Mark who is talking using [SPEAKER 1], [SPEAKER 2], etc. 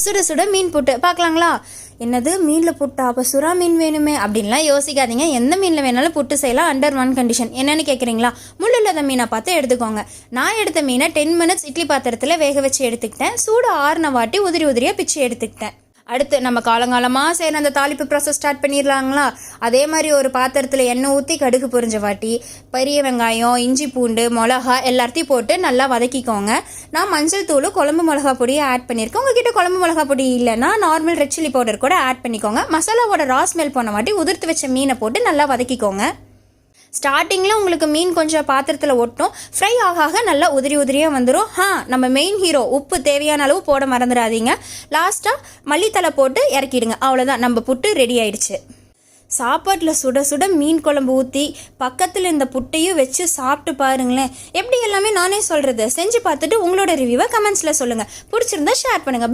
[SPEAKER 1] சுட சுட மீன் புட்டு பார்க்கலாங்களா? என்னது மீனில் புட்டா? அப்போ சுறா மீன் வேணுமே அப்படின்லாம் யோசிக்காதீங்க. எந்த மீனில் வேணாலும் புட்டு செய்யலாம், அண்டர் ஒன் கண்டிஷன். என்னென்னு கேட்குறீங்களா? முள்ளில்லாத மீனை பார்த்து எடுத்துக்கோங்க. நான் எடுத்த மீனை 10 மினிட்ஸ் இட்லி பாத்திரத்தில் வேக வச்சு எடுத்துக்கிட்டேன். சூடு ஆறுன வாட்டி உதிரி உதிரியாக பிச்சு எடுத்துக்கிட்டேன். அடுத்து நம்ம காலங்காலமாக செய்கிற அந்த தாளிப்பு ப்ராசஸ் ஸ்டார்ட் பண்ணிடலாங்களா? அதே மாதிரி ஒரு பாத்திரத்தில் எண்ணெய் ஊற்றி கடுகு பொரிஞ்ச வாட்டி பெரிய வெங்காயம், இஞ்சி, பூண்டு, மிளகா எல்லாத்தையும் போட்டு நல்லா வதக்கிக்கோங்க. நான் மஞ்சள் தூள், குழம்பு மிளகா பொடியை ஆட் பண்ணியிருக்கேன். உங்ககிட்ட குழம்பு மிளகா பொடி இல்லைன்னா நார்மல் ரெட் சில்லி பவுடர் கூட ஆட் பண்ணிக்கோங்க. மசாலாவோட ரா ஸ்மெல் போன வாட்டி உதிர்த்து வச்ச மீனை போட்டு நல்லா வதக்கிக்கோங்க. ஸ்டார்டிங்கில் உங்களுக்கு மீன் கொஞ்சம் பாத்திரத்தில் ஒட்டும், ஃப்ரை ஆக நல்லா உதிரி உதிரியாக வந்துடும். நம்ம மெயின் ஹீரோ உப்பு தேவையான அளவு போட மறந்துடாதீங்க. லாஸ்ட்டாக மல்லித்தலை போட்டு இறக்கிடுங்க. அவ்வளோதான், நம்ம புட்டு ரெடி ஆயிடுச்சு. சாப்பாட்டில் சுட சுட மீன் குழம்பு ஊற்றி பக்கத்தில் இந்த புட்டையும் வச்சு சாப்பிட்டு பாருங்களேன். எப்படி எல்லாமே நானே சொல்கிறது, செஞ்சு பார்த்துட்டு உங்களோட ரிவ்யூவை கமெண்ட்ஸில் சொல்லுங்கள். பிடிச்சிருந்தா ஷேர் பண்ணுங்கள்.